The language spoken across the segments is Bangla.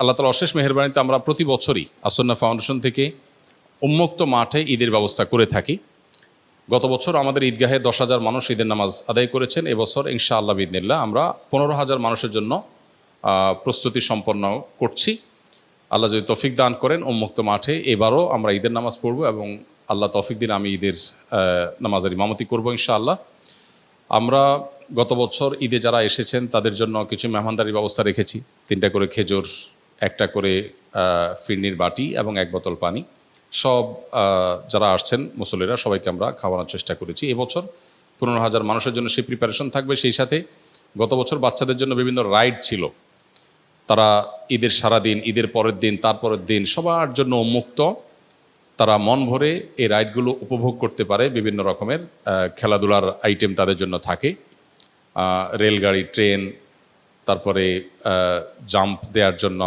আল্লাহ তাআলার অশেষ মেহেরবানিতে আমরা প্রতি বছরই আসন্না ফাউন্ডেশন থেকে উন্মুক্ত মাঠে ঈদের ব্যবস্থা করে থাকি। গত বছর আমাদের ঈদগাহে 10,000 মানুষ ঈদের নামাজ আদায় করেছেন। এবছর ইনশাআল্লাহ বিইذনিল্লাহ আমরা 15,000 মানুষের জন্য প্রস্তুতি সম্পন্ন করছি। আল্লাহ যদি তৌফিক দান করেন উন্মুক্ত মাঠে এবারও আমরা ঈদের নামাজ পড়ব এবং আল্লাহ তৌফিক দিন আমি ঈদের নামাজের ইমামতি করব ইনশাআল্লাহ। আমরা গত বছর ঈদে যারা এসেছেন তাদের জন্য কিছু মেহমানদারির ব্যবস্থা রেখেছি। 3টা করে খেজুর, 1টা করে ফিরনির বাটি এবং 1 বোতল পানি। সব যারা আসছেন মুসল্লিরা সবাইকে আমরা খাওয়ানোর চেষ্টা করেছি। এবছর 15,000 মানুষের জন্য সেই প্রিপারেশন থাকবে। সেই সাথে গত বছর বাচ্চাদের জন্য বিভিন্ন রাইড ছিল, তারা ঈদের সারাদিন, ঈদের পরের দিন, তারপরের দিন সবার জন্য উন্মুক্ত। তারা মন ভরে এই রাইডগুলো উপভোগ করতে পারে। বিভিন্ন রকমের খেলাধুলার আইটেম তাদের জন্য থাকে, রেলগাড়ি, ট্রেন, তারপরে জাম্প দেওয়ার জন্য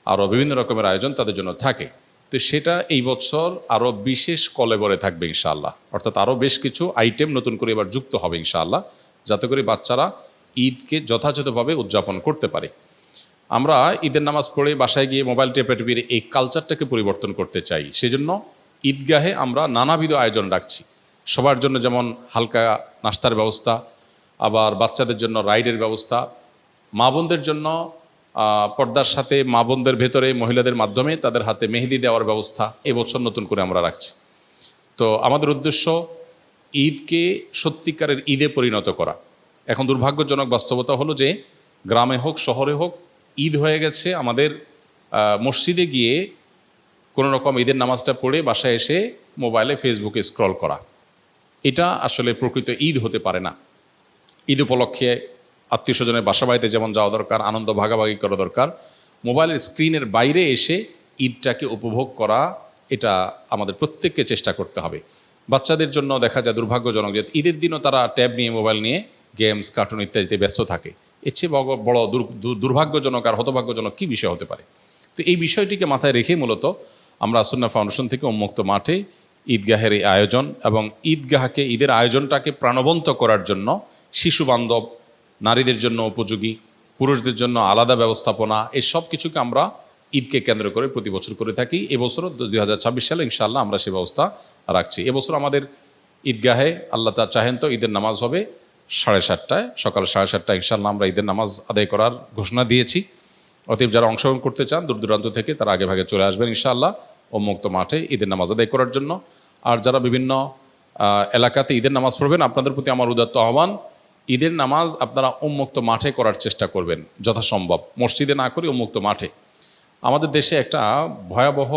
আরও বিভিন্ন রকমের আয়োজন তাদের জন্য থাকে। তো সেটা এই বছর আরও বিশেষ কলেবরে থাকবে ইনশাআল্লাহ, অর্থাৎ আরও বেশ কিছু আইটেম নতুন করে এবার যুক্ত হবে ইনশাআল্লাহ, যাতে করে বাচ্চারা ঈদকে যথাযথভাবে উদযাপন করতে পারে। আমরা ঈদের নামাজ পড়ে বাসায় গিয়ে মোবাইল টেপাটেপির এই কালচারটাকে পরিবর্তন করতে চাই। সেজন্য ঈদগাহে আমরা নানাবিধ আয়োজন রাখছি। সবার জন্য যেমন হালকা নাস্তার ব্যবস্থা, আবার বাচ্চাদের জন্য রাইডের ব্যবস্থা, মা বোনদের জন্য পর্দার সাথে মা বোনদের ভেতরে মহিলাদের মাধ্যমে তাদের হাতে মেহেদি দেওয়ার ব্যবস্থা এবছর নতুন করে আমরা রাখছি। তো আমাদের উদ্দেশ্য ঈদকে সত্যিকারের ঈদে পরিণত করা। এখন দুর্ভাগ্যজনক বাস্তবতা হলো যে গ্রামে হোক শহরে হোক ঈদ হয়ে গেছে আমাদের মসজিদে গিয়ে কোনো রকম ঈদের নামাজটা পড়ে বাসায় এসে মোবাইলে ফেসবুকে স্ক্রল করা। এটা আসলে প্রকৃত ঈদ হতে পারে না। ঈদ উপলক্ষে আত্মীয় স্বজনের বাসা বাড়িতে যেমন যাওয়া দরকার, আনন্দ ভাগাভাগি করা দরকার, মোবাইলের স্ক্রিনের বাইরে এসে ঈদটাকে উপভোগ করা এটা আমাদের প্রত্যেককে চেষ্টা করতে হবে। বাচ্চাদের জন্য দেখা যায় দুর্ভাগ্যজনক যে ঈদের দিনও তারা ট্যাব নিয়ে, মোবাইল নিয়ে গেমস, কার্টুন ইত্যাদিতে ব্যস্ত থাকে। এর চেয়ে বড় দুর্ভাগ্যজনক আর হতভাগ্যজনক কী বিষয় হতে পারে? তো এই বিষয়টিকে মাথায় রেখে মূলত আমরা সুন্নাহ ফাউন্ডেশন থেকে উন্মুক্ত মাঠে ঈদগাহের এই আয়োজন এবং ঈদগাহকে, ঈদের আয়োজনটাকে প্রাণবন্ত করার জন্য শিশু বান্ধব, নারীদের জন্য উপযোগী, পুরুষদের জন্য আলাদা ব্যবস্থাপনা, এই সব কিছুকে আমরা ঈদকে কেন্দ্র করে প্রতি বছর করে থাকি। এবছরও 2026 সালে ইনশাআল্লাহ আমরা সে ব্যবস্থা রাখছি। এবছর আমাদের ঈদগাহে আল্লাহ তা চাহেন তো ঈদের নামাজ হবে 7:30টায়, সকাল 7:30টায় ইনশাআল্লাহ আমরা ঈদের নামাজ আদায় করার ঘোষণা দিয়েছি। অতএব যারা অংশগ্রহণ করতে চান দূর দূরান্ত থেকে তারা আগে ভাগে চলে আসবেন ইনশাআল্লাহ উন্মুক্ত মাঠে ঈদের নামাজ আদায় করার জন্য। আর যারা বিভিন্ন এলাকাতে ঈদের নামাজ পড়বেন, আপনাদের প্রতি আমার উদাত্ত আহ্বান, ঈদের নামাজ আপনারা উন্মুক্ত মাঠে করার চেষ্টা করবেন যথাসম্ভব, মসজিদে না করে উন্মুক্ত মাঠে। আমাদের দেশে একটা ভয়াবহ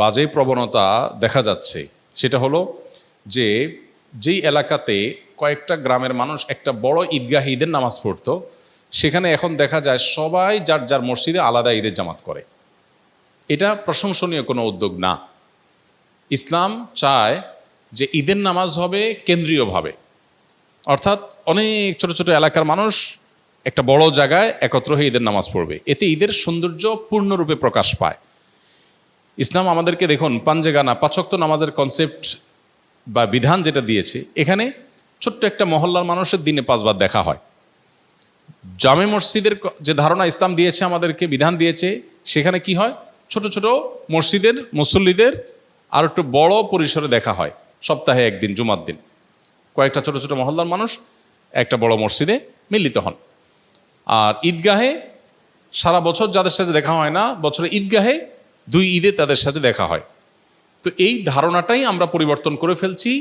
বাজে প্রবণতা দেখা যাচ্ছে। সেটা হলো যে যেই এলাকাতে কয়েকটা গ্রামের মানুষ একটা বড় ঈদগাহে ঈদের নামাজ পড়তো, সেখানে এখন দেখা যায় সবাই যার যার মসজিদে আলাদা ঈদের জামাত করে। এটা প্রশংসনীয় কোনো উদ্যোগ না। ইসলাম চায় যে ঈদের নামাজ হবে কেন্দ্রীয়ভাবে, অর্থাৎ অনেক ছোট ছোট এলাকার মানুষ একটা বড় জায়গায় একত্র হয়ে ঈদের নামাজ পড়বে। এতে ঈদের সৌন্দর্য পূর্ণরূপে প্রকাশ পায়। ইসলাম আমাদেরকে দেখুন পাঞ্জেগানা 5 ওয়াক্ত নামাজের কনসেপ্ট বা বিধান যেটা দিয়েছে, এখানে ছোট্ট একটা মহল্লার মানুষের দিনে 5 বার দেখা হয়। জামে মসজিদের যে ধারণা ইসলাম দিয়েছে, আমাদেরকে বিধান দিয়েছে, সেখানে কি হয়, ছোট ছোট মসজিদের মুসল্লিদের আর একটু বড় পরিসরে দেখা হয়। সপ্তাহে একদিন জুমার দিন কয়েকটা ছোট ছোট মহল্লার মানুষ একটা বড় মসজিদে মিলিত হন। আর ঈদগাহে সারা বছর যাদের সাথে দেখা হয় না, বছরে ঈদগাহে 2 ঈদে তাদের সাথে দেখা হয়। তো এই ধারণাটাই আমরা পরিবর্তন করে ফেলছি,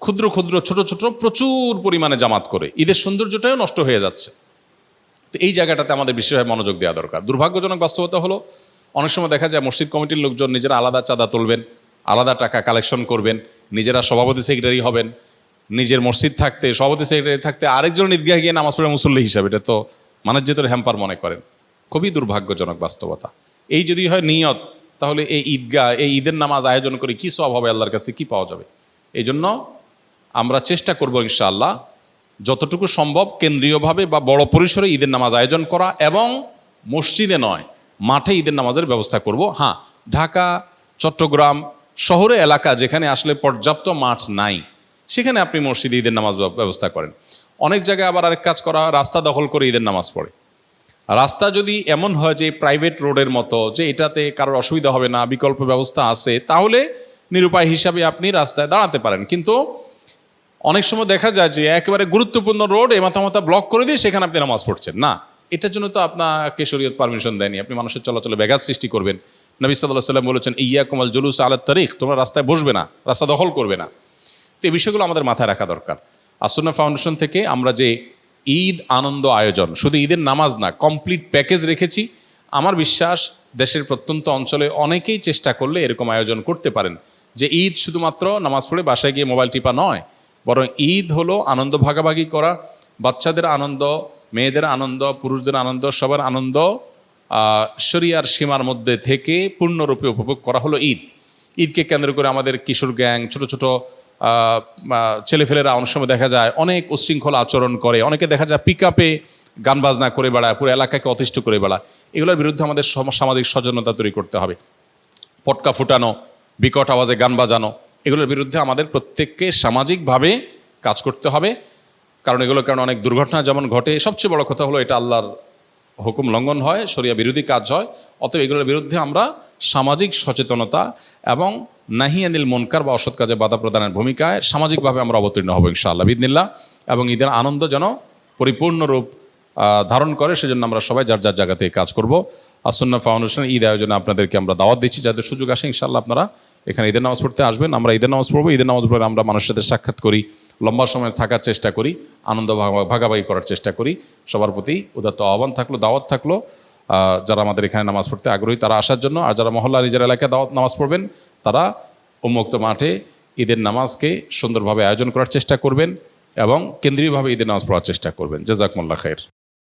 ক্ষুদ্র ক্ষুদ্র ছোট ছোট প্রচুর পরিমাণে জামাত করে ঈদের সৌন্দর্যটাও নষ্ট হয়ে যাচ্ছে। তো এই জায়গাটাতে আমাদের বিশেষভাবে মনোযোগ দেওয়া দরকার। দুর্ভাগ্যজনক বাস্তবতা হলো অনেক সময় দেখা যায় মসজিদ কমিটির লোকজন নিজেরা আলাদা চাঁদা তুলবেন, আলাদা টাকা কালেকশন করবেন, নিজেরা সভাপতি সেক্রেটারি হবেন, নিজের মসজিদ থাকতে সভাপতি সেক্রেটারি থাকতে আরেকজন ঈদগাহে গিয়ে নামাজ পড়ে মুসল্লি হিসাবে, এটা তো মানজ্যতের হ্যাম্পার মনে করেন। খুবই দুর্ভাগ্যজনক বাস্তবতা। এই যদি হয় নিয়ত, তাহলে এই ঈদগাহ, এই ঈদের নামাজ আয়োজন করে কী সওয়াব হবে, আল্লাহর কাছে কী পাওয়া যাবে? এই জন্য আমরা চেষ্টা করব ইনশাআল্লাহ যতটুকু সম্ভব কেন্দ্রীয়ভাবে বা বড় পরিসরে ঈদের নামাজ আয়োজন করা, এবং মসজিদে নয় মাঠে ঈদের নামাজের ব্যবস্থা করব। হ্যাঁ, ঢাকা, চট্টগ্রাম শহরে এলাকা যেখানে আসলে পর্যাপ্ত মাঠ নাই, সেখানে আপনি মসজিদে ঈদের নামাজ ব্যবস্থা করেন। অনেক জায়গায় আবার আরেক কাজ করা হয়, রাস্তা দখল করে ঈদের নামাজ পড়ে। রাস্তা যদি এমন হয় যে প্রাইভেট রোডের মতো, যে এটাতে কারোর অসুবিধা হবে না, বিকল্প ব্যবস্থা আছে, তাহলে নিরুপায় হিসাবে আপনি রাস্তায় দাঁড়াতে পারেন। কিন্তু অনেক সময় দেখা যায় যে একেবারে গুরুত্বপূর্ণ রোড মাথা ব্লক করে দিয়ে সেখানে আপনি নামাজ পড়ছেন না, এটার জন্য তো আপনাকে শরীয়ত পারমিশন দেয়নি। আপনি মানুষের চলাচলে ব্যাঘাত সৃষ্টি করবেন। নবী সাল্লাল্লাহু আলাইহি ওয়াসাল্লাম বলেছেন, ইয়াকুম আল জুলুস আলা তারিক, তোমরা রাস্তায় বসবে না, রাস্তা দখল করবে না। তো এই বিষয়গুলো আমাদের মাথায় রাখা দরকার। আসুন্নাহ ফাউন্ডেশন থেকে আমরা যে ঈদ আনন্দ আয়োজন, শুধু ঈদের নামাজ না, কমপ্লিট প্যাকেজ রেখেছি। আমার বিশ্বাস দেশের প্রত্যন্ত অঞ্চলে অনেকেই চেষ্টা করলে এরকম আয়োজন করতে পারেন, যে ঈদ শুধুমাত্র নামাজ পড়ে বাসায় গিয়ে মোবাইল টিপা নয়, বরং ঈদ হলো আনন্দ ভাগাভাগি করা, বাচ্চাদের আনন্দ, মেয়েদের আনন্দ, পুরুষদের আনন্দ, সবার আনন্দ শরিয়ার সীমার মধ্যে থেকে পূর্ণরূপে উপভোগ করা হলো ঈদ। ঈদকে কেন্দ্র করে আমাদের কিশোর গ্যাং, ছোট ছোট ছেলেফেলেরা অনেক সময় দেখা যায় অনেক উশৃঙ্খল আচরণ করে, অনেকে দেখা যায় পিক আপে গান বাজনা করে বেড়ায়, পুরো এলাকাকে অতিষ্ঠ করে বেড়ায়। এগুলোর বিরুদ্ধে আমাদের সামাজিক সচেতনতা তৈরি করতে হবে। পটকা ফুটানো, বিকট আওয়াজে গান বাজানো, এগুলোর বিরুদ্ধে আমাদের প্রত্যেককে সামাজিকভাবে কাজ করতে হবে। কারণ এগুলোর কারণে অনেক দুর্ঘটনা যেমন ঘটে, সবচেয়ে বড় কথা হলো এটা আল্লাহর হুকুম লঙ্ঘন হয়, শরিয়া বিরোধী কাজ হয়। অতএব এগুলোর বিরুদ্ধে আমরা সামাজিক সচেতনতা এবং নাহি আনিল মুনকার বা অসৎ কাজে বাধা প্রদানের ভূমিকায় সামাজিকভাবে আমরা অবতীর্ণ হব ইনশাআল্লাহ বিইذনিল্লাহ। এবং ঈদের আনন্দ যেন পরিপূর্ণ রূপ ধারণ করে, সেজন্য আমরা সবাই যার যার জায়গা থেকে কাজ করব। আসুন্নাহ ফাউন্ডেশন ঈদ আয়োজনে আপনাদেরকে আমরা দাওয়াত দিচ্ছি, যাদের সুযোগ আসে ইনশাআল্লাহ আপনারা এখানে ঈদের নামাজ পড়তে আসবেন। আমরা ঈদের নামাজ পড়বো, ঈদের নামাজ পড়ে আমরা মানুষের সাথে সাক্ষাৎ করি, লম্বা সময় থাকার চেষ্টা করি, আনন্দ ভাগাভাগি করার চেষ্টা করি। সবার প্রতি উদাত্ত আহ্বান থাকলো, দাওয়াত থাকলো, যারা আমাদের এখানে নামাজ পড়তে আগ্রহী তারা আসার জন্য। আর যারা মহল্লা নিজের এলাকায় নামাজ পড়বেন তারা উন্মুক্ত মাঠে ঈদের নামাজকে সুন্দরভাবে আয়োজন করার চেষ্টা করবেন এবং কেন্দ্রীয়ভাবে ঈদের নামাজ পড়ার চেষ্টা করবেন। জাযাকুমুল্লাহ খাইর।